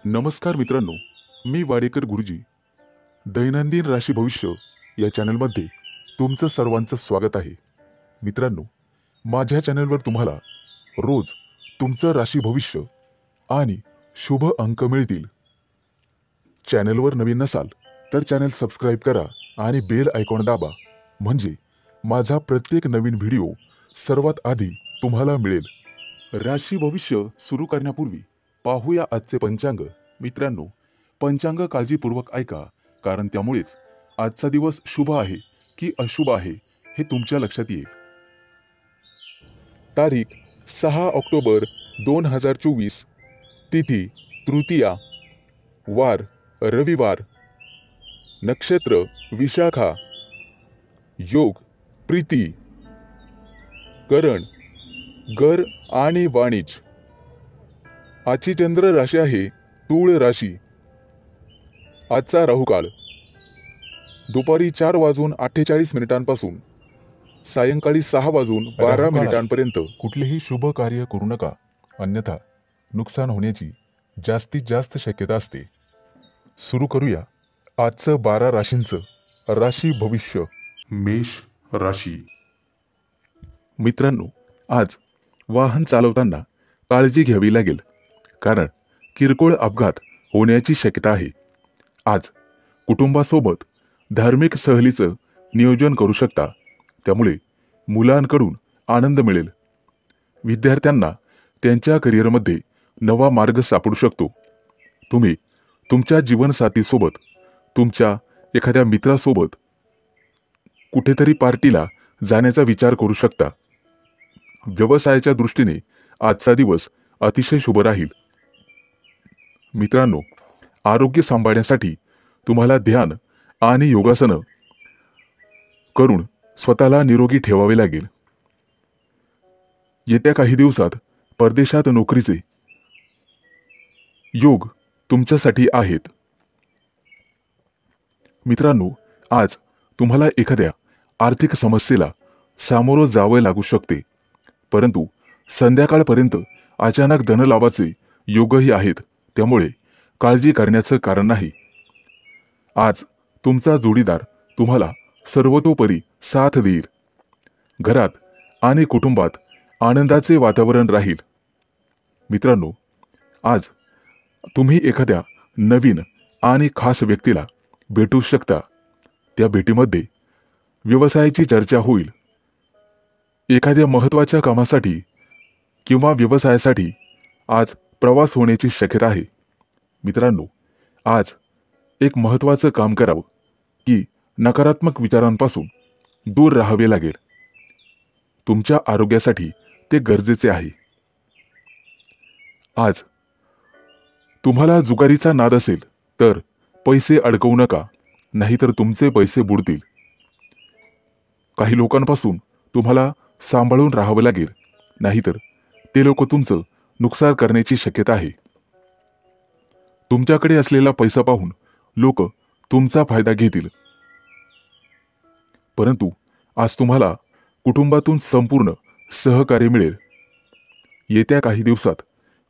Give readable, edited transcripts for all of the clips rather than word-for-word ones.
नमस्कार मित्रांनो, मी वाडेकर गुरुजी. दैनंदिन राशी भविष्य या चॅनलमध्ये तुमचं सर्वांचं स्वागत आहे. मित्रांनो, माझ्या चॅनलवर तुम्हाला रोज तुमचं राशी भविष्य आणि शुभ अंक मिळतील. चॅनलवर नवीन नसाल तर चॅनल सबस्क्राईब करा आणि बेल आयकॉन दाबा, म्हणजे माझा प्रत्येक नवीन व्हिडिओ सर्वात आधी तुम्हाला मिळेल. राशी भविष्य सुरू करण्यापूर्वी पाहूया आजचे पंचांग. मित्रांनो, पंचांग काळजीपूर्वक ऐका, कारण त्यामुळेच आजचा दिवस शुभ आहे की अशुभ आहे हे तुमच्या लक्षात येईल. तारीख 6 ऑक्टोबर 2024, तिथी तृतीया, वार रविवार, नक्षत्र विशाखा, योग प्रीती, करण घर आणि वाणिज्य. आजची चंद्र राशी आहे तूळ राशी. आजचा राहुकाळ दुपारी 4:48 सायंकाळी 6:12 कुठलेही शुभ कार्य करू नका, अन्यथा नुकसान होण्याची जास्तीत जास्त शक्यता असते. सुरू करूया आजचं 12 राशींचं राशी भविष्य. मेष राशी. मित्रांनो, आज वाहन चालवताना काळजी घ्यावी लागेल, कारण किरकोळ अपघात होण्याची शक्यता आहे. आज कुटुंबासोबत धार्मिक सहलीचं नियोजन करू शकता, त्यामुळे मुलांकडून आनंद मिळेल. विद्यार्थ्यांना त्यांच्या करिअरमध्ये नवा मार्ग सापडू शकतो. तुम्ही तुमच्या जीवनसाथीसोबत, तुमच्या एखाद्या मित्रासोबत कुठेतरी पार्टीला जाण्याचा विचार करू शकता. व्यवसायाच्या दृष्टीने आजचा दिवस अतिशय शुभ राहील. मित्रांनो, आरोग्य सांभाळण्यासाठी तुम्हाला ध्यान आणि योगासनं करून स्वतःला निरोगी ठेवावे लागेल. येत्या काही दिवसात परदेशात नोकरीचे योग तुमच्यासाठी आहेत. मित्रांनो, आज तुम्हाला एखाद्या आर्थिक समस्येला सामोरं जावं लागू शकते, परंतु संध्याकाळपर्यंत अचानक धनलाभाचे योगही आहेत, त्यामुळे काळजी करण्याचं कारण नाही. आज तुमचा जोडीदार तुम्हाला सर्वतोपरी साथ देईल. घरात आणि कुटुंबात आनंदाचे वातावरण राहील. मित्रांनो, आज तुम्ही एखाद्या नवीन आणि खास व्यक्तीला भेटू शकता. त्या भेटीमध्ये व्यवसायाची चर्चा होईल. एखाद्या महत्त्वाच्या कामासाठी किंवा व्यवसायासाठी आज प्रवास होण्याची शक्यता आहे. मित्रांनो, आज एक महत्त्वाचं काम करावं की नकारात्मक विचारांपासून दूर राहावे लागेल. तुमच्या आरोग्यासाठी ते गरजेचे आहे. आज तुम्हाला जुगारीचा नाद असेल तर पैसे अडकवू नका, नाहीतर तुमचे पैसे बुडतील. काही लोकांपासून तुम्हाला सांभाळून राहावं लागेल, नाहीतर ते लोक तुमचं नुकसान करण्याची शक्यता आहे. तुमच्याकडे असलेला पैसा पाहून लोक तुमचा फायदा घेतील. परंतु आज तुम्हाला कुटुंबातून संपूर्ण सहकार्य मिळेल. येत्या काही दिवसात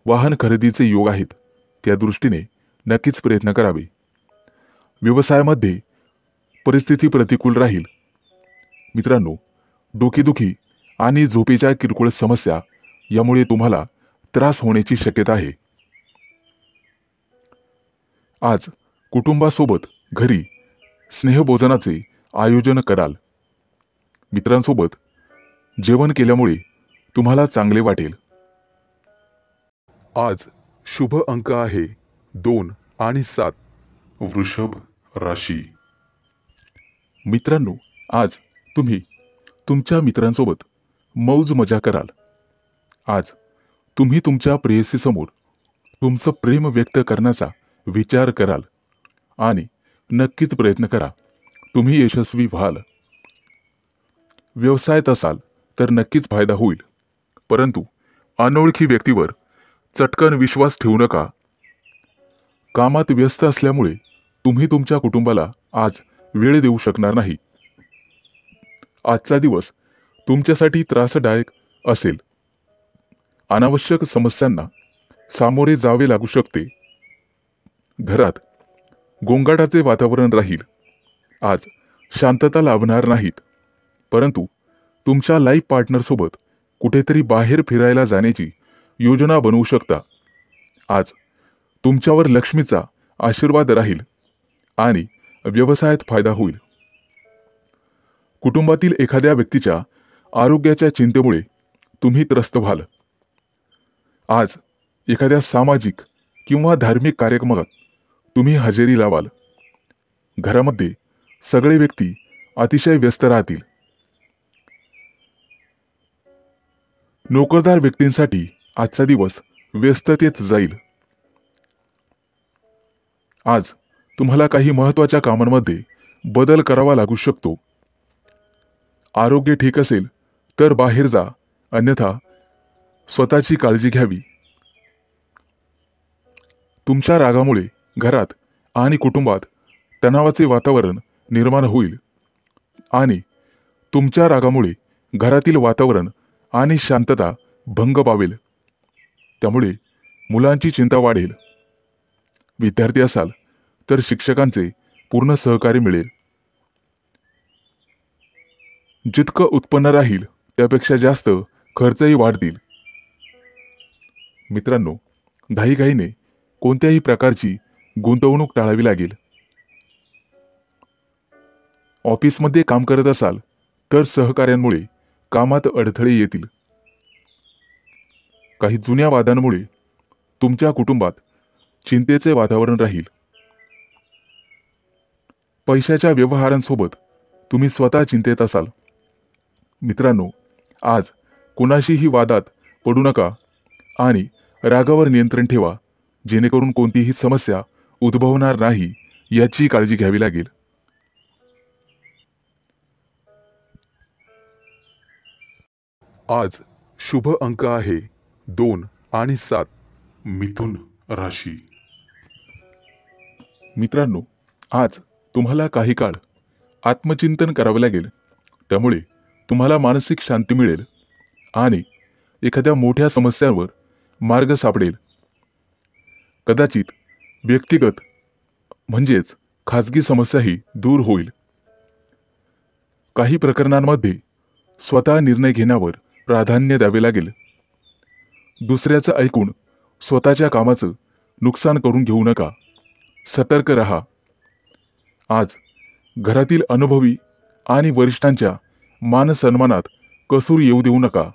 वाहन खरेदीचे योग आहेत, त्या दृष्टीने नक्कीच प्रयत्न करावे. व्यवसायामध्ये परिस्थिती प्रतिकूल राहील. मित्रांनो, डोकेदुखी आणि झोपेच्या किरकोळ समस्या यामुळे तुम्हाला त्रास होण्याची शक्यता आहे. आज कुटुंबासोबत घरी स्नेहभोजनाचे आयोजन कराल. मित्रांसोबत जेवण केल्यामुळे तुम्हाला चांगले वाटेल. आज शुभ अंक आहे 2 आणि 7. वृषभ राशी. मित्रांनो, आज तुम्ही तुमच्या मित्रांसोबत मौज मजा कराल. आज तुम्ही तुमच्या प्रेयसीसमोर तुमचं प्रेम व्यक्त करण्याचा विचार कराल आणि नक्कीच प्रयत्न करा, तुम्ही यशस्वी व्हाल. व्यवसायात असाल तर नक्कीच फायदा होईल, परंतु अनोळखी व्यक्तीवर चटकन विश्वास ठेवू नका. कामात व्यस्त असल्यामुळे तुम्ही तुमच्या कुटुंबाला आज वेळ देऊ शकणार नाही. आजचा दिवस तुमच्यासाठी त्रासदायक असेल. अनावश्यक समस्यांना सामोरे जावे लागू शकते. घरात गोंगाटाचे वातावरण राहील. आज शांतता लाभणार नाहीत, परंतु तुमच्या लाईफ पार्टनरसोबत कुठेतरी बाहेर फिरायला जाण्याची योजना बनवू शकता. आज तुमच्यावर लक्ष्मीचा आशीर्वाद राहील आणि व्यवसायात फायदा होईल. कुटुंबातील एखाद्या व्यक्तीच्या आरोग्याच्या चिंतेमुळे तुम्ही त्रस्त व्हाल. आज एखाद्या सामाजिक किंवा धार्मिक कार्यक्रमात तुम्ही हजेरी लावाल. घरामध्ये सगळे व्यक्ती अतिशय व्यस्त राहतील. नोकरदार व्यक्तींसाठी आजचा दिवस व्यस्ततेत जाईल. आज तुम्हाला काही महत्त्वाच्या कामांमध्ये बदल करावा लागू शकतो. आरोग्य ठीक असेल तर बाहेर जा, अन्यथा स्वतःची काळजी घ्यावी. तुमच्या रागामुळे घरात आणि कुटुंबात तणावाचे वातावरण निर्माण होईल आणि तुमच्या रागामुळे घरातील वातावरण आणि शांतता भंग पावेल. त्यामुळे मुलांची चिंता वाढेल. विद्यार्थी असाल तर शिक्षकांचे पूर्ण सहकार्य मिळेल. जितकं उत्पन्न राहील त्यापेक्षा जास्त खर्चही वाढतील. मित्रांनो, घाईघाईने कोणत्याही प्रकारची गुंतवणूक टाळावी लागेल. ऑफिसमध्ये काम करत असाल तर सहकार्यांमुळे कामात अडथळे येतील. काही जुन्या वादांमुळे तुमच्या कुटुंबात चिंतेचे वातावरण राहील. पैशाच्या व्यवहारांसोबत तुम्ही स्वतः चिंतेत असाल. मित्रांनो, आज कुणाशीही वादात पडू नका आणि रागावर नियंत्रण ठेवा, जेणेकरून कोणतीही समस्या उद्भवणार नाही याची काळजी घ्यावी लागेल. आज शुभ अंक आहे 2 आणि 7. मिथुन राशी. मित्रांनो, आज तुम्हाला काही काळ आत्मचिंतन करावे लागेल. त्यामुळे तुम्हाला मानसिक शांती मिळेल आणि एखाद्या मोठ्या समस्यांवर मार्ग सापडेल. कदाचित व्यक्तिगत म्हणजेच खाजगी समस्याही दूर होईल. काही प्रकरणांमध्ये स्वतः निर्णय घेण्यावर प्राधान्य द्यावे लागेल. दुसऱ्याचं ऐकून स्वतःच्या कामाचं नुकसान करून घेऊ नका. सतर्क रहा. आज घरातील अनुभवी आणि वरिष्ठांच्या मानसन्मानात कसूर येऊ देऊ नका.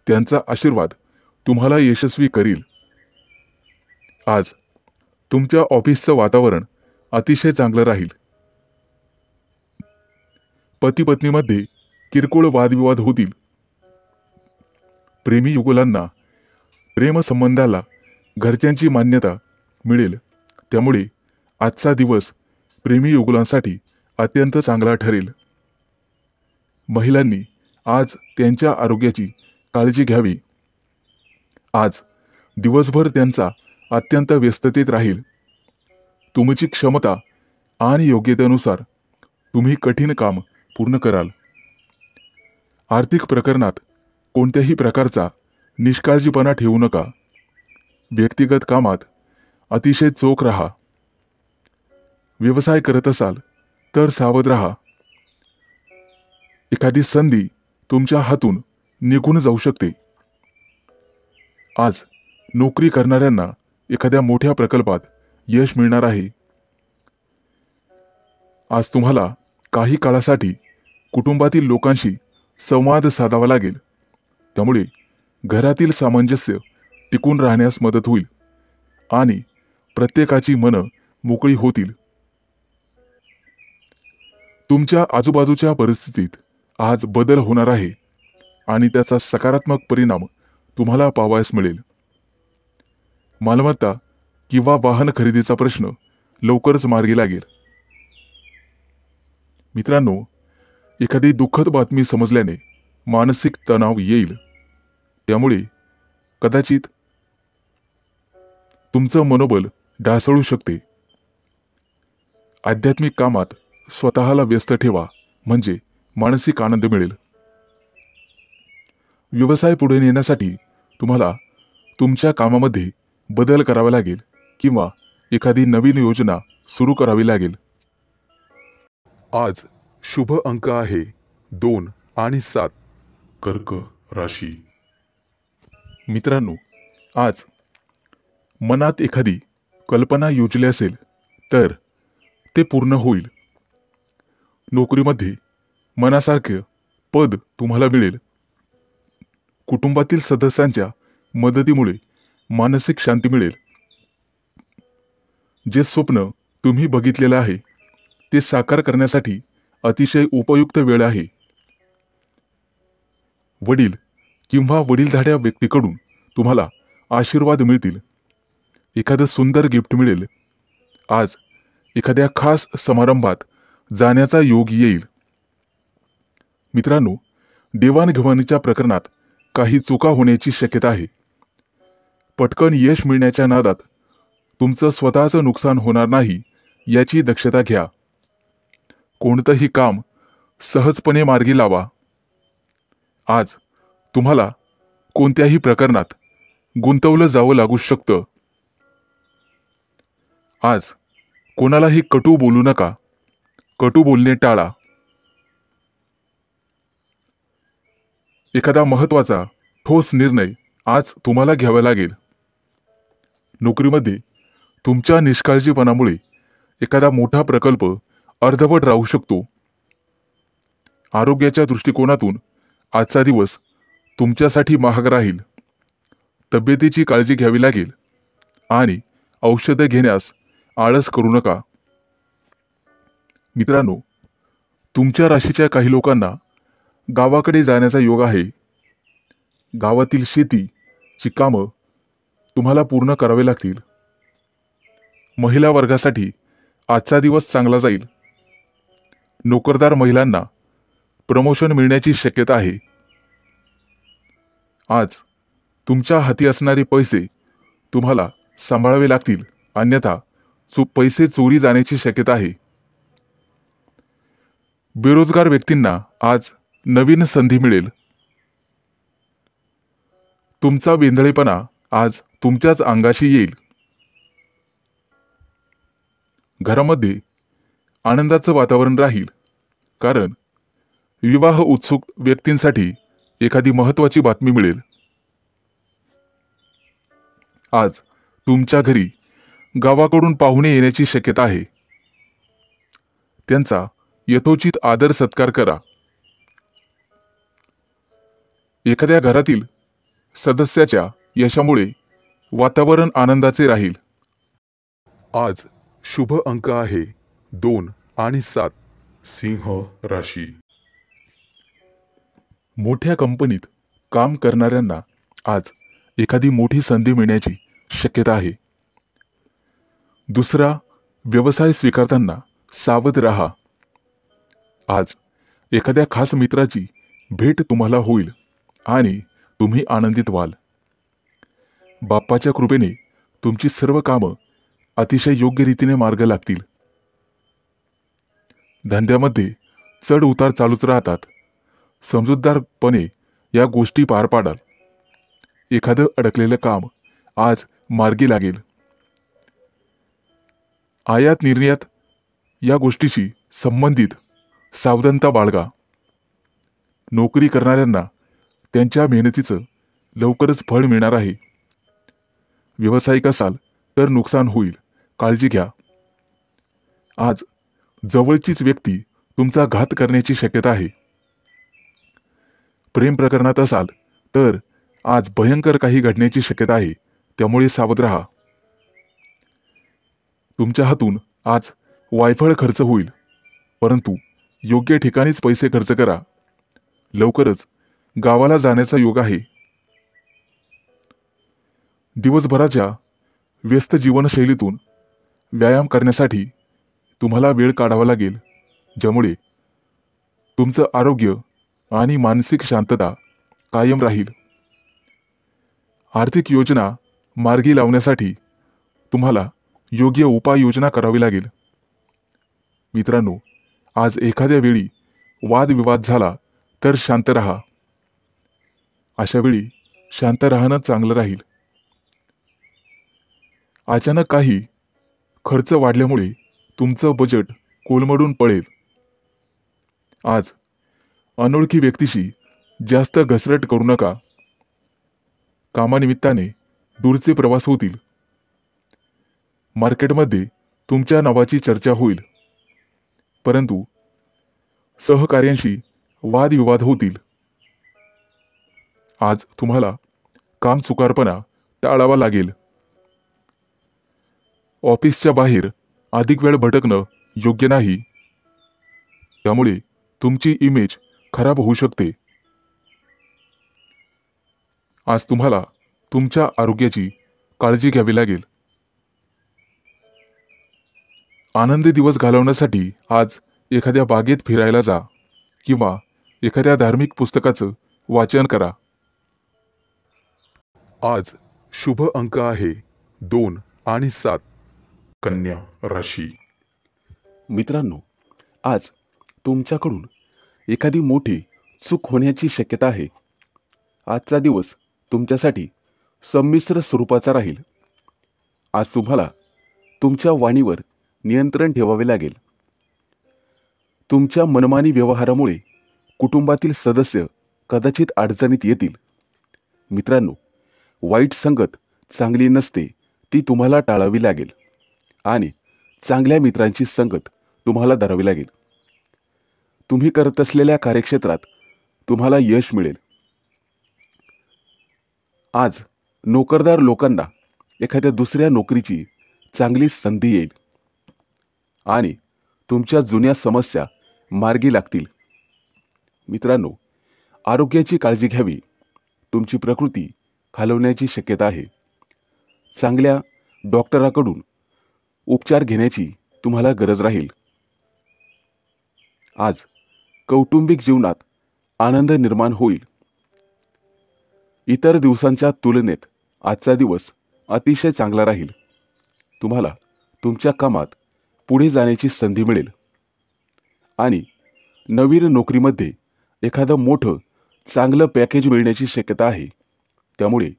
त्यांचा आशीर्वाद तुम्हाला यशस्वी करील. आज तुमच्या ऑफिसचं वातावरण अतिशय चांगलं राहील. पती पत्नीमध्ये किरकोळ वादविवाद होतील. प्रेमी युगुलांना प्रेमसंबंधाला घरच्यांची मान्यता मिळेल. त्यामुळे आजचा दिवस प्रेमी युगुलांसाठी अत्यंत चांगला ठरेल. महिलांनी आज त्यांच्या आरोग्याची काळजी घ्यावी. आज दिवसभर त्यांचा अत्यंत व्यस्ततेत राहील. तुमची क्षमता आणि योग्यतेनुसार तुम्ही कठीण काम पूर्ण कराल. आर्थिक प्रकरणात कोणत्याही प्रकारचा निष्काळजीपणा ठेवू नका. व्यक्तिगत कामात अतिशय चोख राहा. व्यवसाय करत असाल तर सावध राहा. एखादी संधी तुमच्या हातून निघून जाऊ शकते. आज नोकरी करणाऱ्यांना एखाद्या मोठ्या प्रकल्पात यश मिळणार आहे. आज तुम्हाला काही काळासाठी कुटुंबातील लोकांशी संवाद साधावा लागेल. त्यामुळे घरातील सामंजस्य टिकून राहण्यास मदत होईल आणि प्रत्येकाची मनं मोकळी होतील. तुमच्या आजूबाजूच्या परिस्थितीत आज बदल होणार आहे आणि त्याचा सकारात्मक परिणाम तुम्हाला पाहावयास मिळेल. मालमत्ता किंवा वाहन खरेदीचा प्रश्न लवकरच मार्गी लागेल. मित्रांनो, एखादी दुःखद बातमी समजल्याने मानसिक तणाव येईल. त्यामुळे कदाचित तुमचं मनोबल ढासळू शकते. आध्यात्मिक कामात स्वतःला व्यस्त ठेवा, म्हणजे मानसिक आनंद मिळेल. व्यवसाय पुढे नेण्यासाठी तुम्हाला तुमच्या कामामध्ये बदल करावा लागेल किंवा एखादी नवीन योजना सुरू करावी लागेल. आज शुभ अंक आहे 2 आणि 7. कर्क राशी. मित्रांनो, आज मनात एखादी कल्पना योजली असेल तर ते पूर्ण होईल. नोकरीमध्ये मनासारखे पद तुम्हाला मिळेल. कुटुंबातील सदस्यांच्या मदतीमुळे मानसिक शांती मिळेल. जे स्वप्न तुम्ही बघितलेलं आहे ते साकार करण्यासाठी अतिशय उपयुक्त वेळ आहे. वडील किंवा वडीलधाऱ्या व्यक्तीकडून तुम्हाला आशीर्वाद मिळतील. एखादं सुंदर गिफ्ट मिळेल. आज एखाद्या खास समारंभात जाण्याचा योग येईल. मित्रांनो, देवाणघेवाणीच्या प्रकरणात काही चुका होण्याची शक्यता आहे. पटकन यश मिळण्याच्या नादात तुमचं स्वतःचं नुकसान होणार नाही याची दक्षता घ्या. कोणतंही काम सहजपणे मार्गी लावा. आज तुम्हाला कोणत्याही प्रकरणात गुंतवलं जावं लागू शकतं. आज कोणालाही कटू बोलू नका. कटू बोलणे टाळा. एखादा महत्त्वाचा ठोस निर्णय आज तुम्हाला घ्यावा लागेल. नोकरीमध्ये तुमच्या निष्काळजीपणामुळे एखादा मोठा प्रकल्प अर्धवट राहू शकतो. आरोग्याच्या दृष्टिकोनातून आजचा दिवस तुमच्यासाठी महाग राहील. तब्येतीची काळजी घ्यावी लागेल आणि औषधं घेण्यास आळस करू नका. मित्रांनो, तुमच्या राशीच्या काही लोकांना गावाकडे जाण्याचा योग आहे. गावातील शेतीची कामं तुम्हाला पूर्ण करावे लागतील. महिला वर्गासाठी आजचा दिवस चांगला जाईल. नोकरदार महिलांना प्रमोशन मिळण्याची शक्यता आहे. आज तुमच्या हाती असणारे पैसे तुम्हाला सांभाळावे लागतील, अन्यथा पैसे चोरी जाण्याची शक्यता आहे. बेरोजगार व्यक्तींना आज नवीन संधी मिळेल. तुमचा वेंधळेपणा आज तुमच्याच अंगाशी येईल. घरामध्ये आनंदाचं वातावरण राहील, कारण विवाह उत्सुक व्यक्तींसाठी एखादी महत्त्वाची बातमी मिळेल. आज तुमच्या घरी गावाकडून पाहुणे येण्याची शक्यता आहे. त्यांचा यथोचित आदर सत्कार करा. एखाद्या घरातील सदस्याच्या यशामुळे वातावरण आनंदाचे राहील. आज शुभ अंक आहे 2 आणि 7. सिंह राशी. मोठ्या कंपनीत काम करणाऱ्यांना आज एखादी मोठी संधी मिळण्याची शक्यता आहे. दुसरा व्यवसाय स्वीकारताना सावध राहा. आज एखाद्या खास मित्राची भेट तुम्हाला होईल आणि तुम्ही आनंदित व्हाल. बाप्पाच्या कृपेने तुमची सर्व कामं अतिशय योग्य रीतीने मार्ग लागतील. धंद्यामध्ये चढ उतार चालूच राहतात. समजूतदारपणे या गोष्टी पार पाडाल. एखादं अडकलेलं काम आज मार्गी लागेल. आयात निर्यात या गोष्टीशी संबंधित सावधानता बाळगा. नोकरी करणाऱ्यांना त्यांच्या मेहनतीचं लवकरच फळ मिळणार आहे. व्यावसायिक असाल तर नुकसान होईल, काळजी घ्या. आज जवळचीच व्यक्ती तुमचा घात करण्याची शक्यता आहे. प्रेम प्रकरणात असाल तर आज भयंकर काही घडण्याची शक्यता आहे, त्यामुळे सावध राहा. तुमच्या हातून आज वायफळ खर्च होईल, परंतु योग्य ठिकाणीच पैसे खर्च करा. लवकरच गावाला जाण्याचा योग आहे. दिवसभराच्या व्यस्त जीवनशैलीतून व्यायाम करण्यासाठी तुम्हाला वेळ काढावा लागेल, ज्यामुळे तुमचं आरोग्य आणि मानसिक शांतता कायम राहील. आर्थिक योजना मार्गी लावण्यासाठी तुम्हाला योग्य उपाययोजना करावी लागेल. मित्रांनो, आज एखाद्या वेळी वादविवाद झाला तर शांत राहा. अशा वेळी शांत राहणं चांगलं राहील. अचानक काही खर्च वाढल्यामुळे तुमचं बजेट कोलमडून पडेल. आज अनोळखी व्यक्तीशी जास्त घसरट करू नका. कामानिमित्ताने दूरचे प्रवास होतील. मार्केटमध्ये तुमच्या नावाची चर्चा होईल, परंतु सहकार्यांशी वादविवाद होतील. आज तुम्हाला काम चुकारपणा टाळावा लागेल. ऑफिसच्या बाहेर अधिक वेळ भटकणं योग्य नाही, त्यामुळे तुमची इमेज खराब होऊ शकते. आज तुम्हाला तुमच्या आरोग्याची काळजी घ्यावी लागेल. आनंदी दिवस घालवण्यासाठी आज एखाद्या बागेत फिरायला जा किंवा एखाद्या धार्मिक पुस्तकाचं वाचन करा. आज शुभ अंक आहे 2 आणि 7. कन्या राशी. मित्रांनो, आज तुमच्याकडून एखादी मोठी चूक होण्याची शक्यता आहे. आजचा दिवस तुमच्यासाठी संमिश्र स्वरूपाचा राहील. आज तुम्हाला तुमच्या वाणीवर नियंत्रण ठेवावे लागेल. तुमच्या मनमानी व्यवहारामुळे कुटुंबातील सदस्य कदाचित अडचणीत येतील. मित्रांनो, वाईट संगत चांगली नसते, ती तुम्हाला टाळावी लागेल आणि चांगल्या मित्रांची संगत तुम्हाला धरावी लागेल. तुम्ही करत असलेल्या कार्यक्षेत्रात तुम्हाला यश मिळेल. आज नोकरदार लोकांना एखाद्या दुसऱ्या नोकरीची चांगली संधी येईल आणि तुमच्या जुन्या समस्या मार्गी लागतील. मित्रांनो, आरोग्याची काळजी घ्यावी. तुमची प्रकृती खालवण्याची शक्यता आहे. चांगल्या डॉक्टराकडून उपचार घेण्याची तुम्हाला गरज राहील. आज कौटुंबिक जीवनात आनंद निर्माण होईल. इतर दिवसांच्या तुलनेत आजचा दिवस अतिशय चांगला राहील. तुम्हाला तुमच्या कामात पुढे जाण्याची संधी मिळेल आणि नवीन नोकरीमध्ये एखादं मोठं चांगलं पॅकेज मिळण्याची शक्यता आहे. त्यामुळे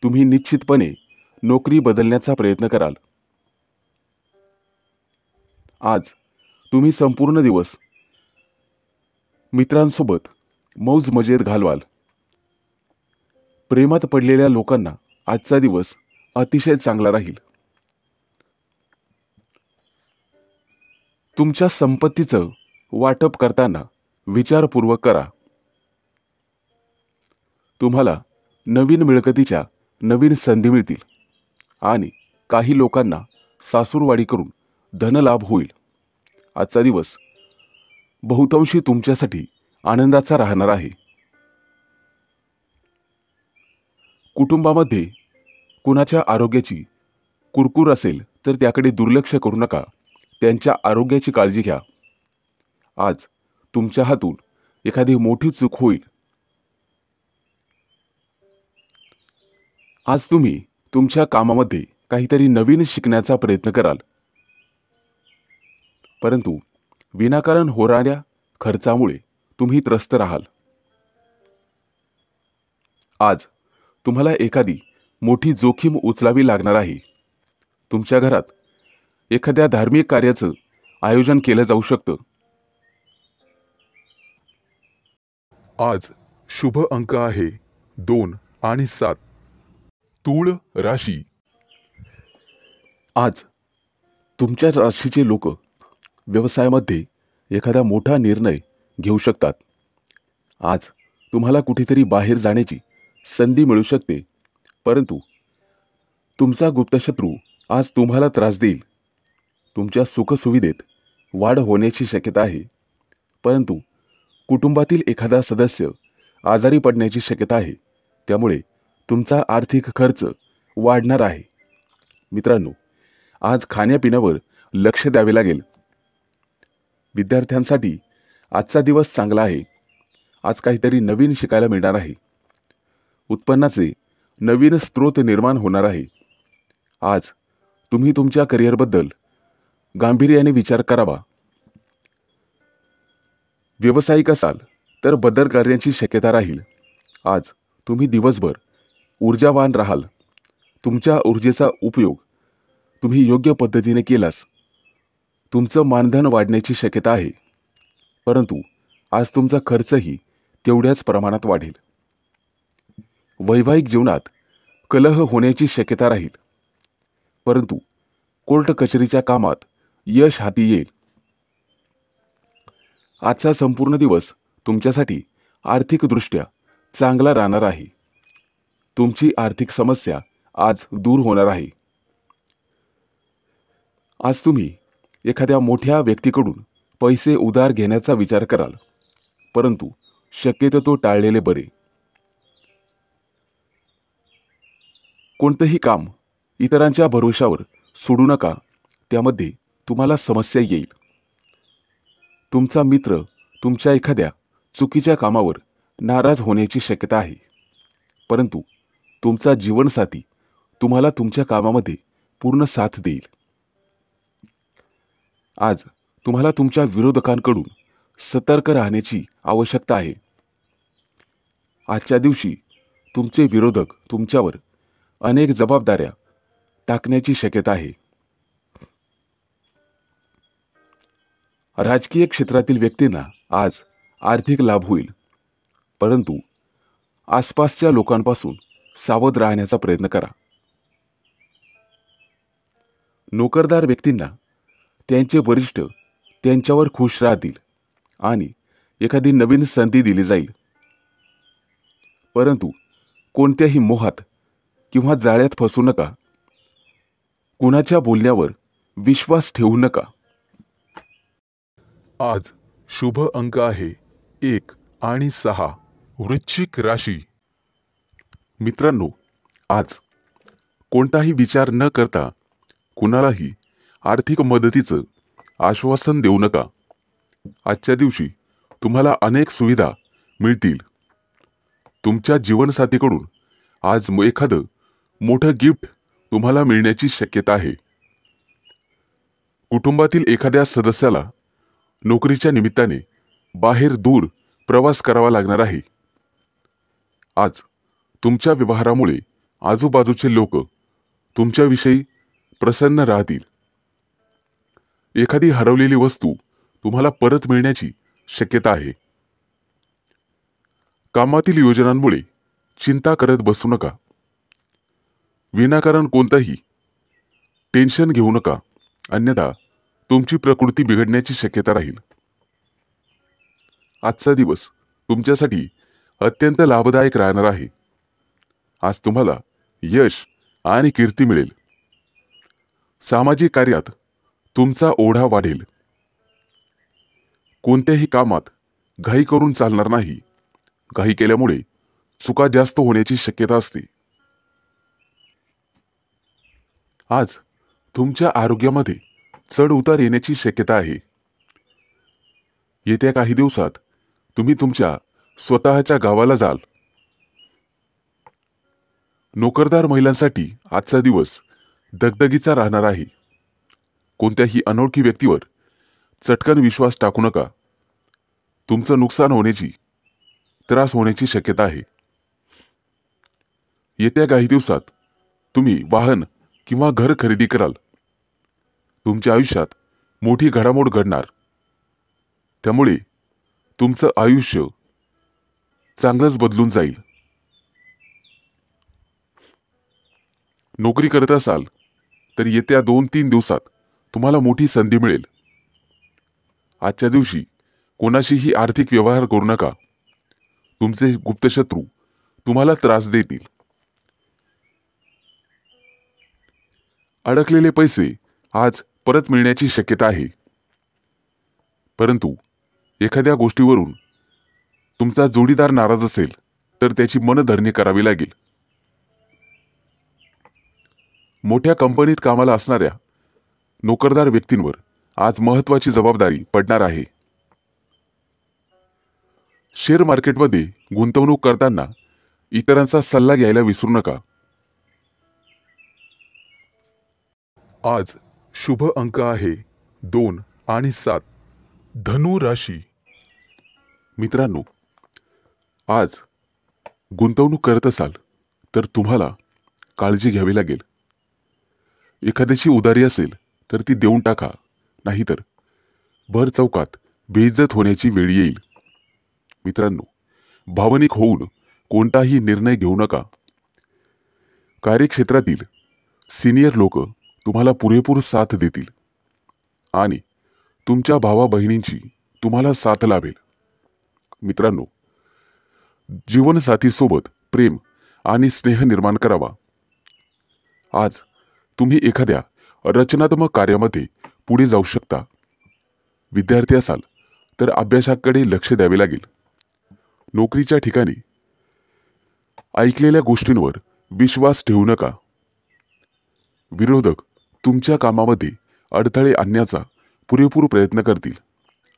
तुम्ही निश्चितपणे नोकरी बदलण्याचा प्रयत्न कराल. आज तुम्ही संपूर्ण दिवस मित्रांसोबत मौज मजेत घालवाल. प्रेमात पडलेल्या लोकांना आजचा दिवस अतिशय चांगला राहील. तुमच्या संपत्तीचं वाटप करताना विचारपूर्वक करा. तुम्हाला नवीन मिळकतीच्या नवीन संधी मिळतील आणि काही लोकांना सासूरवाडी करून धनलाभ होईल. आजचा दिवस बहुतांशी तुमच्यासाठी आनंदाचा राहणार आहे. कुटुंबामध्ये कुणाच्या आरोग्याची कुरकुर असेल तर त्याकडे दुर्लक्ष करू नका. त्यांच्या आरोग्याची काळजी घ्या. आज तुमच्या हातून एखादी मोठी चूक होईल. आज तुम्ही तुमच्या कामामध्ये काहीतरी नवीन शिकण्याचा प्रयत्न कराल, परंतु विनाकारण होणाऱ्या खर्चामुळे तुम्ही त्रस्त राहाल. आज तुम्हाला एखादी मोठी जोखीम उचलावी लागणार आहे. तुमच्या घरात एखाद्या धार्मिक कार्याचं आयोजन केलं जाऊ शकतं. आज शुभ अंक आहे 2 आणि 7. तूळ राशी. आज तुमच्या राशीचे लोक व्यवसायामध्ये एखादा मोठा निर्णय घेऊ शकतात. आज तुम्हाला कुठेतरी बाहेर जाण्याची संधी मिळू शकते, परंतु तुमचा गुप्तशत्रू आज तुम्हाला त्रास देईल. तुमच्या सुखसुविधेत वाढ होण्याची शक्यता आहे, परंतु कुटुंबातील एखादा सदस्य आजारी पडण्याची शक्यता आहे. त्यामुळे तुमचा आर्थिक खर्च वाढणार आहे. मित्रांनो, आज खाण्यापिण्यावर लक्ष द्यावे लागेल. विद्यार्थ्यांसाठी आजचा दिवस चांगला आहे. आज काहीतरी नवीन शिकायला मिळणार आहे. उत्पन्नाचे नवीन स्रोत निर्माण होणार आहे. आज तुम्ही तुमच्या करिअरबद्दल गांभीर्याने विचार करावा. व्यावसायिक असाल तर बदल करण्याची शक्यता राहील. आज तुम्ही दिवसभर ऊर्जावान राहाल. तुमच्या ऊर्जेचा उपयोग तुम्ही योग्य पद्धतीने केलास तुमचं मानधन वाढण्याची शक्यता आहे, परंतु आज तुमचा खर्चही तेवढ्याच प्रमाणात वाढेल. वैवाहिक जीवनात कलह होण्याची शक्यता राहील, परंतु कोर्ट कचेरीच्या कामात यश हाती येईल. आजचा संपूर्ण दिवस तुमच्यासाठी आर्थिकदृष्ट्या चांगला राहणार आहे. तुमची आर्थिक समस्या आज दूर होणार आहे. आज तुम्ही एखाद्या मोठ्या व्यक्तीकडून पैसे उधार घेण्याचा विचार कराल, परंतु शक्यतो तो टाळलेले बरे. कोणतंही काम इतरांच्या भरोशावर सोडू नका, त्यामध्ये तुम्हाला समस्या येईल. तुमचा मित्र तुमच्या एखाद्या चुकीच्या कामावर नाराज होण्याची शक्यता आहे, परंतु तुमचा जीवनसाथी तुम्हाला तुमच्या कामामध्ये पूर्ण साथ देईल. आज तुम्हाला तुमच्या विरोधकांकडून सतर्क राहण्याची आवश्यकता आहे. आजच्या दिवशी तुमचे विरोधक तुमच्यावर अनेक जबाबदाऱ्या टाकण्याची शक्यता आहे. राजकीय क्षेत्रातील व्यक्तींना आज आर्थिक लाभ होईल, परंतु आसपासच्या लोकांपासून सावध राहण्याचा प्रयत्न करा. नोकरदार व्यक्तींना त्यांचे वरिष्ठ त्यांच्यावर खुश राहतील आणि एखादी नवीन संधी दिली जाईल, परंतु कोणत्याही मोहात किंवा जाळ्यात फसू नका. कुणाच्या बोलण्यावर विश्वास ठेवू नका. आज शुभ अंक आहे 1 आणि 6. वृश्चिक राशी. मित्रांनो, आज कोणताही विचार न करता कुणालाही आर्थिक मदतीचं आश्वासन देऊ नका. आजच्या दिवशी तुम्हाला अनेक सुविधा मिळतील. तुमच्या जीवनसाथीकडून आज एखादं मोठं गिफ्ट तुम्हाला मिळण्याची शक्यता आहे. कुटुंबातील एखाद्या सदस्याला नोकरीच्या निमित्ताने बाहेर दूर प्रवास करावा लागणार आहे. आज तुमच्या व्यवहारामुळे आजूबाजूचे लोक तुमच्याविषयी प्रसन्न राहतील. एखादी हरवलेली वस्तू तुम्हाला परत मिळण्याची शक्यता आहे. कामातील योजनांमुळे चिंता करत बसू नका. विनाकारण कोणतंही टेन्शन घेऊ नका, अन्यथा तुमची प्रकृती बिघडण्याची शक्यता राहील. आजचा दिवस तुमच्यासाठी अत्यंत लाभदायक राहणार आहे. आज तुम्हाला यश आणि कीर्ती मिळेल. सामाजिक कार्यात तुमचा ओढा वाढेल. कोणत्याही कामात घाई करून चालणार नाही. घाई केल्यामुळे चुका जास्त होण्याची शक्यता असते. आज तुमच्या आरोग्यामध्ये चढ उतार येण्याची शक्यता आहे. येत्या काही दिवसात तुम्ही तुमच्या स्वतःच्या गावाला जाल. नोकरदार महिलांसाठी आजचा दिवस दगदगीचा राहणार आहे. कोणत्याही अनोळखी व्यक्तीवर चटकन विश्वास टाकू नका. तुमचं नुकसान होण्याची, त्रास होण्याची शक्यता आहे. येत्या काही दिवसात तुम्ही वाहन किंवा घर खरेदी कराल. तुमच्या आयुष्यात मोठी घडामोड घडणार. त्यामुळे तुमचं आयुष्य चांगलंच बदलून जाईल. नोकरी करत असाल तर येत्या 2-3 दिवसात तुम्हाला मोठी संधी मिळेल. आजच्या दिवशी कोणाशीही आर्थिक व्यवहार करू नका. तुमचे गुप्तशत्रू तुम्हाला त्रास देतील. अडकलेले पैसे आज परत मिळण्याची शक्यता आहे, परंतु एखाद्या गोष्टीवरून तुमचा जोडीदार नाराज असेल तर त्याची मनधरणी करावी लागेल. मोठ्या कंपनीत कामाला असणाऱ्या नोकरदार व्यक्तींवर आज महत्त्वाची जबाबदारी पडणार आहे. शेअर मार्केटमध्ये गुंतवणूक करताना इतरांचा सल्ला घ्यायला विसरू नका. आज शुभ अंक आहे 2 आणि 7. धनु राशी. मित्रांनो, आज गुंतवणूक करत असाल तर तुम्हाला काळजी घ्यावी लागेल. एखाद्याची उदारी असेल तर ती देऊन टाका, नाहीतर भर चौकात बेइज्जत होण्याची वेळ येईल. मित्रांनो, भावनिक होऊन कोणताही निर्णय घेऊ नका. कार्यक्षेत्रातील सिनियर लोक तुम्हाला पुरेपूर साथ देतील आणि तुमच्या भावा बहिणींची तुम्हाला साथ लाभेल. मित्रांनो, जीवनसाथीसोबत प्रेम आणि स्नेह निर्माण करावा. आज तुम्ही एखाद्या रचनात्मक कार्यामध्ये पुढे जाऊ शकता. विद्यार्थी असाल तर अभ्यासाकडे लक्ष द्यावे लागेल. नोकरीच्या ठिकाणी ऐकलेल्या गोष्टींवर विश्वास ठेवू नका. विरोधक तुमच्या कामामध्ये अडथळे आणण्याचा पुरेपूर प्रयत्न करतील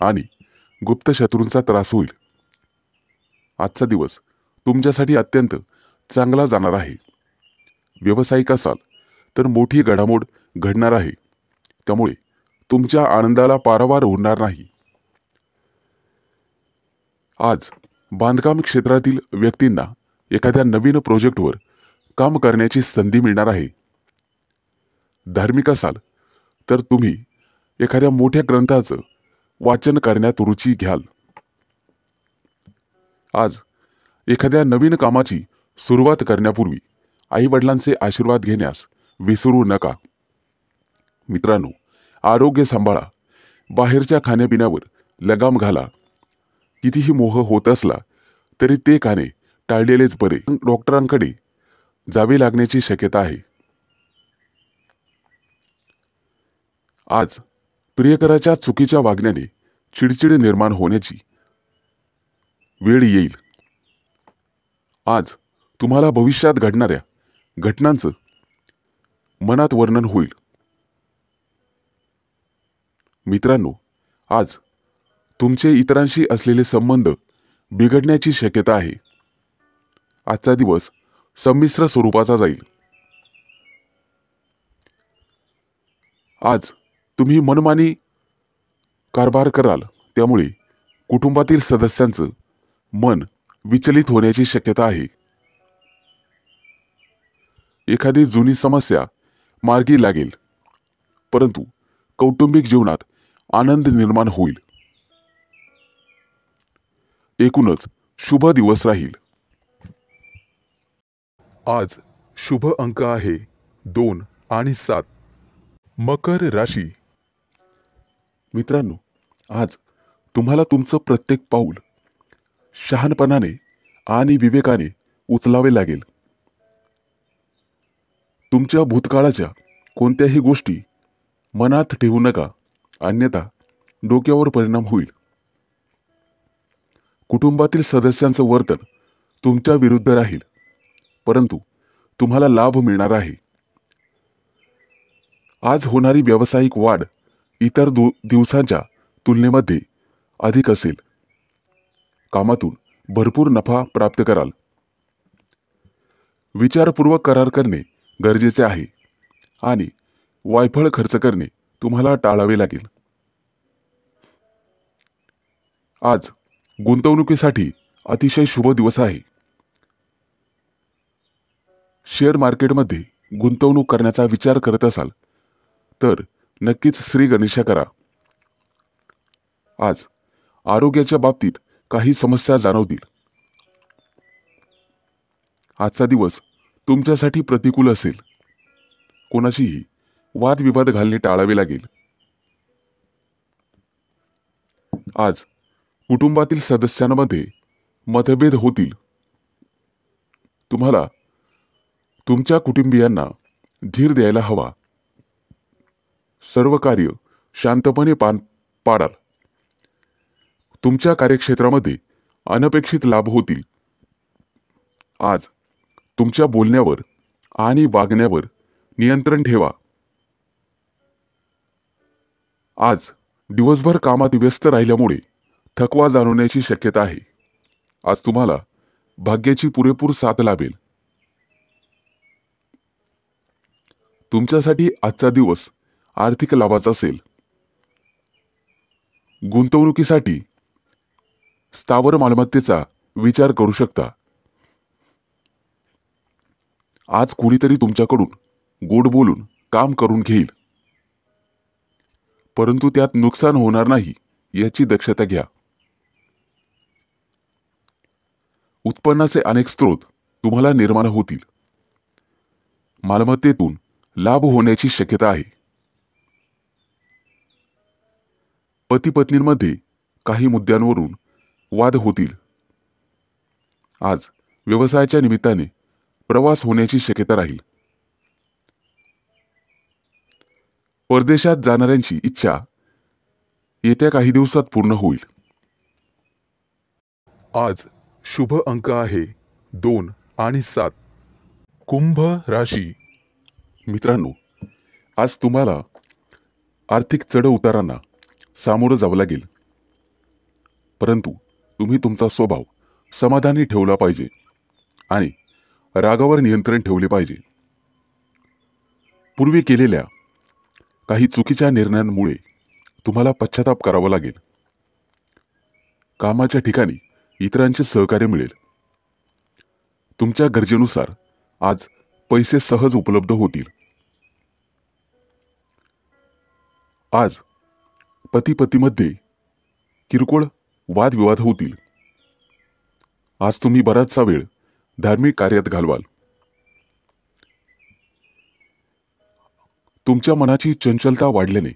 आणि गुप्त शत्रूंचा त्रास होईल. आजचा दिवस तुमच्यासाठी अत्यंत चांगला जाणार आहे. व्यावसायिक असाल तर मोठी घडामोड घडणार आहे, त्यामुळे तुमच्या आनंदाला पारावार उरणार नाही. आज बांधकाम क्षेत्रातील व्यक्तींना एखाद्या नवीन प्रोजेक्टवर काम करण्याची संधी मिळणार आहे. धार्मिक असाल तर तुम्ही एखाद्या मोठ्या ग्रंथाचं वाचन करण्यात रुची घ्याल. आज एखाद्या नवीन कामाची सुरुवात करण्यापूर्वी आई-वडिलांचे आशीर्वाद घेण्यास विसरू नका. मित्रांनो, आरोग्य सांभाळा. बाहेरच्या खाण्यापिण्यावर लगाम घाला. कितीही मोह होत असला तरी ते खाणे टाळलेलेच बरे. डॉक्टरांकडे जावे लागण्याची शक्यता आहे. आज प्रियकराच्या चुकीच्या वागण्याने चिडचिड निर्माण होण्याची वेळ येईल. आज तुम्हाला भविष्यात घडणाऱ्या घटनांचं मनात वर्णन होईल. मित्रांनो, आज तुमचे इतरांशी असलेले संबंध बिघडण्याची शक्यता आहे. आजचा दिवस संमिश्र स्वरूपाचा जाईल. आज तुम्ही मनमानी कारभार कराल, त्यामुळे कुटुंबातील सदस्यांचं मन विचलित होण्याची शक्यता आहे. एखादी जुनी समस्या मार्गी लागेल, परंतु कौटुंबिक जीवनात आनंद निर्माण होईल. एकूणच शुभ दिवस राहील. आज शुभ अंक आहे 2 आणि 7. मकर राशी. मित्रांनो, आज तुम्हाला तुमचं प्रत्येक पाऊल शहाणपणाने आणि विवेकाने उचलावे लागेल. तुमच्या भूतकाळाच्या कोणत्याही गोष्टी मनात ठेवू नका, अन्यथा डोक्यावर परिणाम होईल. कुटुंबातील सदस्यांचं वर्तन तुमच्या विरुद्ध राहील, परंतु तुम्हाला लाभ मिळणार आहे. आज होणारी व्यावसायिक वाढ इतर दिवसांच्या तुलनेमध्ये अधिक असेल. कामातून भरपूर नफा प्राप्त कराल. विचारपूर्वक करार करणे गरजेचे आहे आणि वायफळ खर्च करणे तुम्हाला टाळावे लागेल. आज गुंतवणुकीसाठी अतिशय शुभ दिवस आहे. शेअर मार्केटमध्ये गुंतवणूक करण्याचा विचार करत असाल तर नक्कीच श्री गणेशा करा. आज आरोग्याच्या बाबतीत काही समस्या जाणवतील. आजचा दिवस तुमच्यासाठी प्रतिकूल असेल. कोणाशीही वादविवाद घालणे टाळावे लागेल. आज कुटुंबातील सदस्यांमध्ये मतभेद होतील. तुम्हाला तुमच्या कुटुंबियांना धीर द्यायला हवा. सर्व कार्य शांतपणे पाडाल. तुमच्या कार्यक्षेत्रामध्ये अनपेक्षित लाभ होतील. आज तुमच्या बोलण्यावर आणि वागण्यावर नियंत्रण ठेवा. आज दिवसभर कामात व्यस्त राहिल्यामुळे थकवा जाणवण्याची शक्यता आहे. आज तुम्हाला भाग्याची पुरेपूर साथ लाभेल. तुमच्यासाठी आजचा दिवस आर्थिक लाभाचा असेल. गुंतवणुकीसाठी स्थावर मालमत्तेचा विचार करू शकता. आज कोणीतरी तुमच्याकडून गोड बोलून काम करून घेईल, परंतु त्यात नुकसान होणार नाही याची दक्षता घ्या. उत्पन्नाचे अनेक स्रोत तुम्हाला निर्माण होतील. मालमत्तेतून लाभ होण्याची शक्यता आहे. पती पत्नींमध्ये काही मुद्द्यांवरून वाद होतील. आज व्यवसायाच्या निमित्ताने प्रवास होण्याची शक्यता राहील. परदेशात जाणाऱ्यांची इच्छा येत्या काही दिवसात पूर्ण होईल. आज शुभ अंक आहे 2 आणि 7. कुंभ राशी. मित्रांनो, आज तुम्हाला आर्थिक चढ उतारांना सामोरं जावं लागेल, परंतु तुम्ही तुमचा स्वभाव समाधानी ठेवला पाहिजे आणि रागावर नियंत्रण ठेवले पाहिजे. पूर्वी केलेल्या काही चुकीच्या निर्णयांमुळे तुम्हाला पश्चाताप करावा लागेल. कामाच्या ठिकाणी इतरांचे सहकार्य मिळेल. तुमच्या गरजेनुसार आज पैसे सहज उपलब्ध होतील. आज पती पतीमध्ये किरकोळ वादविवाद होतील. आज तुम्ही बराचसा वेळ धार्मिक कार्यात घालवाल. तुमच्या मनाची चंचलता वाढल्याने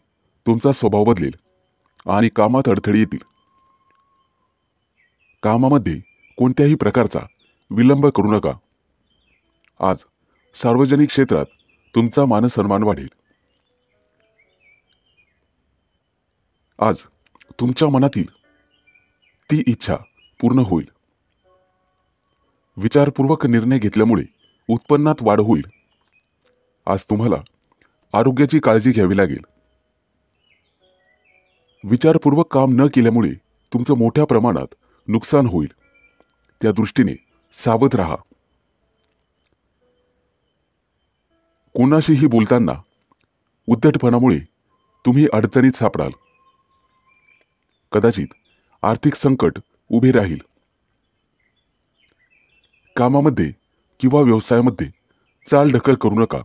तुमचा स्वभाव बदलेल आणि कामात अडथळे येतील. कामामध्ये कोणत्याही प्रकारचा विलंब करू नका. आज सार्वजनिक क्षेत्रात तुमचा मानसन्मान वाढेल. आज तुमच्या मनातील ती इच्छा पूर्ण होईल. विचारपूर्वक निर्णय घेतल्यामुळे उत्पन्नात वाढ होईल. आज तुम्हाला आरोग्याची काळजी घ्यावी लागेल. विचारपूर्वक काम न केल्यामुळे तुमचं मोठ्या प्रमाणात नुकसान होईल. त्या दृष्टीने सावध राहा. कोणाशीही बोलताना उद्धटपणामुळे तुम्ही अडचणीत सापडाल. कदाचित आर्थिक संकट उभे राहील. कामामध्ये किंवा व्यवसायामध्ये चालढकल करू नका.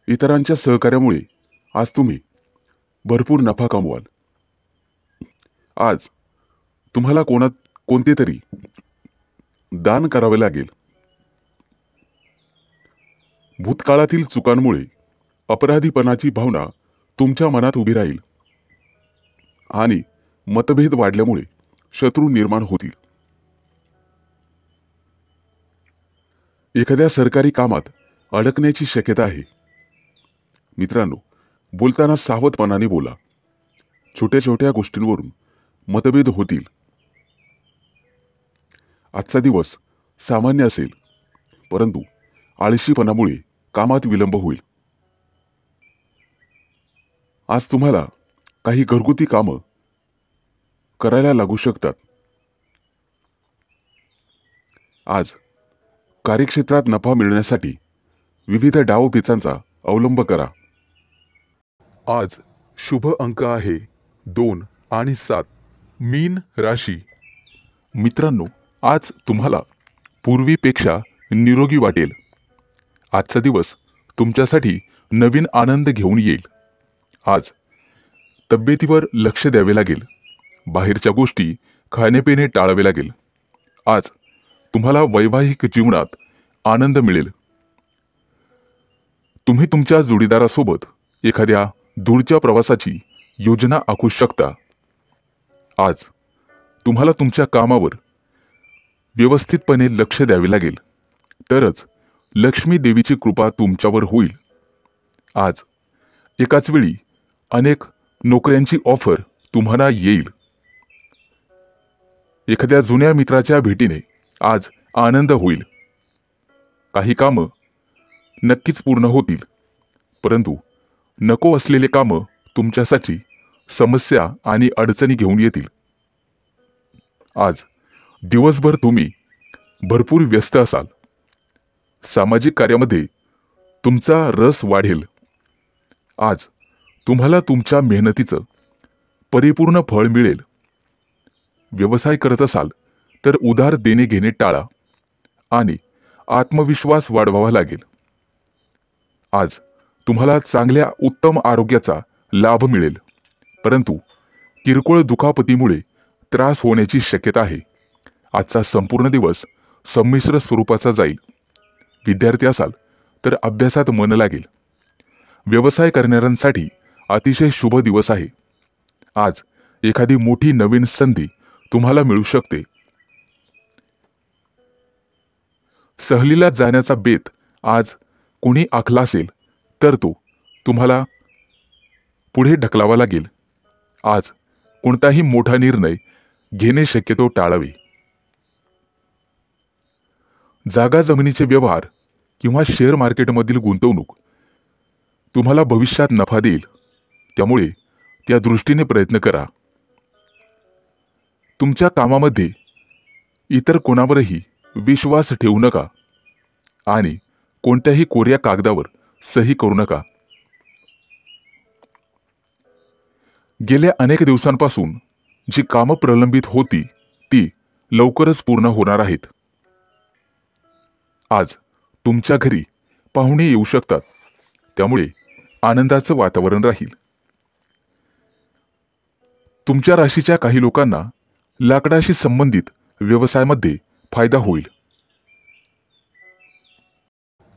इतरांच्या सहकार्यामुळे आज तुम्ही भरपूर नफा कमवाल. आज तुम्हाला कोणते तरी दान करावे लागेल. भूतकाळातील चुकांमुळे अपराधीपणाची भावना तुमच्या मनात उभी राहील आणि मतभेद वाढल्यामुळे शत्रू निर्माण होतील. एखाद्या सरकारी कामात अडकण्याची शक्यता आहे. मित्रांनो, बोलताना सावधपणाने बोला. छोट्या छोट्या गोष्टींवरून मतभेद होतील. आजचा दिवस सामान्य असेल, परंतु आळशीपणामुळे कामात विलंब होईल. आज तुम्हाला काही घरगुती कामं करायला लागू शकतात. आज कार्यक्षेत्रात नफा मिळण्यासाठी विविध डावपेचांचा अवलंब करा. आज शुभ अंक आहे 2 आणि 7. मीन राशी. मित्रांनो, आज तुम्हाला पूर्वीपेक्षा निरोगी वाटेल. आजचा दिवस तुमच्यासाठी नवीन आनंद घेऊन येईल. आज तब्येतीवर लक्ष द्यावे लागेल. बाहेरच्या गोष्टी खाणेपिणे टाळावे लागेल. आज तुम्हाला वैवाहिक जीवनात आनंद मिळेल. तुम्ही तुमच्या जोडीदारासोबत एखाद्या दूरच्या प्रवासाची योजना आखू शकता. आज तुम्हाला तुमच्या कामावर व्यवस्थितपणे लक्ष द्यावे लागेल, तरच लक्ष्मी देवीची कृपा तुमच्यावर होईल. आज एकाच वेळी अनेक नोकऱ्यांची ऑफर तुम्हाला येईल. एखाद्या जुन्या मित्राच्या भेटीने आज आनंद होईल. काही कामं नक्कीच पूर्ण होतील, परंतु नको असलेले कामं तुमच्यासाठी समस्या आणि अडचणी घेऊन येतील. आज दिवसभर तुम्ही भरपूर व्यस्त असाल. सामाजिक कार्यामध्ये तुमचा रस वाढेल. आज तुम्हाला तुमच्या मेहनतीचं परिपूर्ण फळ मिळेल. व्यवसाय करत असाल तर उधार देणे घेणे टाळा आणि आत्मविश्वास वाढवावा लागेल. आज तुम्हाला चांगल्या उत्तम आरोग्याचा लाभ मिळेल, परंतु किरकोळ दुखापतीमुळे त्रास होण्याची शक्यता आहे. आजचा संपूर्ण दिवस संमिश्र स्वरूपाचा जाईल. विद्यार्थी असाल तर अभ्यासात मन लागेल. व्यवसाय करणाऱ्यांसाठी अतिशय शुभ दिवस आहे. आज एखादी मोठी नवीन संधी तुम्हाला मिळू शकते. सहलीला जाण्याचा बेत आज कोणी आखला असेल तर तो तुम्हाला पुढे ढकलावा लागेल. आज कोणताही मोठा निर्णय घेणे शक्यतो टाळावे. जागा जमिनीचे व्यवहार किंवा शेअर मार्केटमधील गुंतवणूक तुम्हाला भविष्यात नफा देईल, त्यामुळे त्या दृष्टीने प्रयत्न करा. तुमच्या कामामध्ये इतर कोणावरही विश्वास ठेवू नका आणि कोणत्याही कोऱ्या कागदावर सही करू नका. गेल्या अनेक दिवसांपासून जी कामं प्रलंबित होती ती लवकरच पूर्ण होणार आहेत. आज तुमच्या घरी पाहुणे येऊ शकतात, त्यामुळे आनंदाचं वातावरण राहील. तुमच्या राशीच्या काही लोकांना लाकडाशी संबंधित व्यवसायामध्ये फायदा होईल.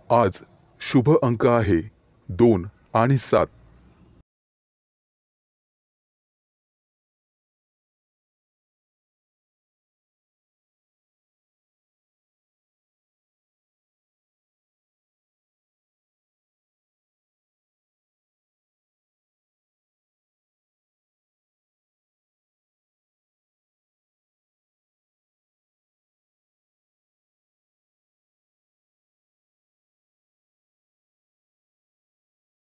आज शुभ अंक आहे 2 आणि 7.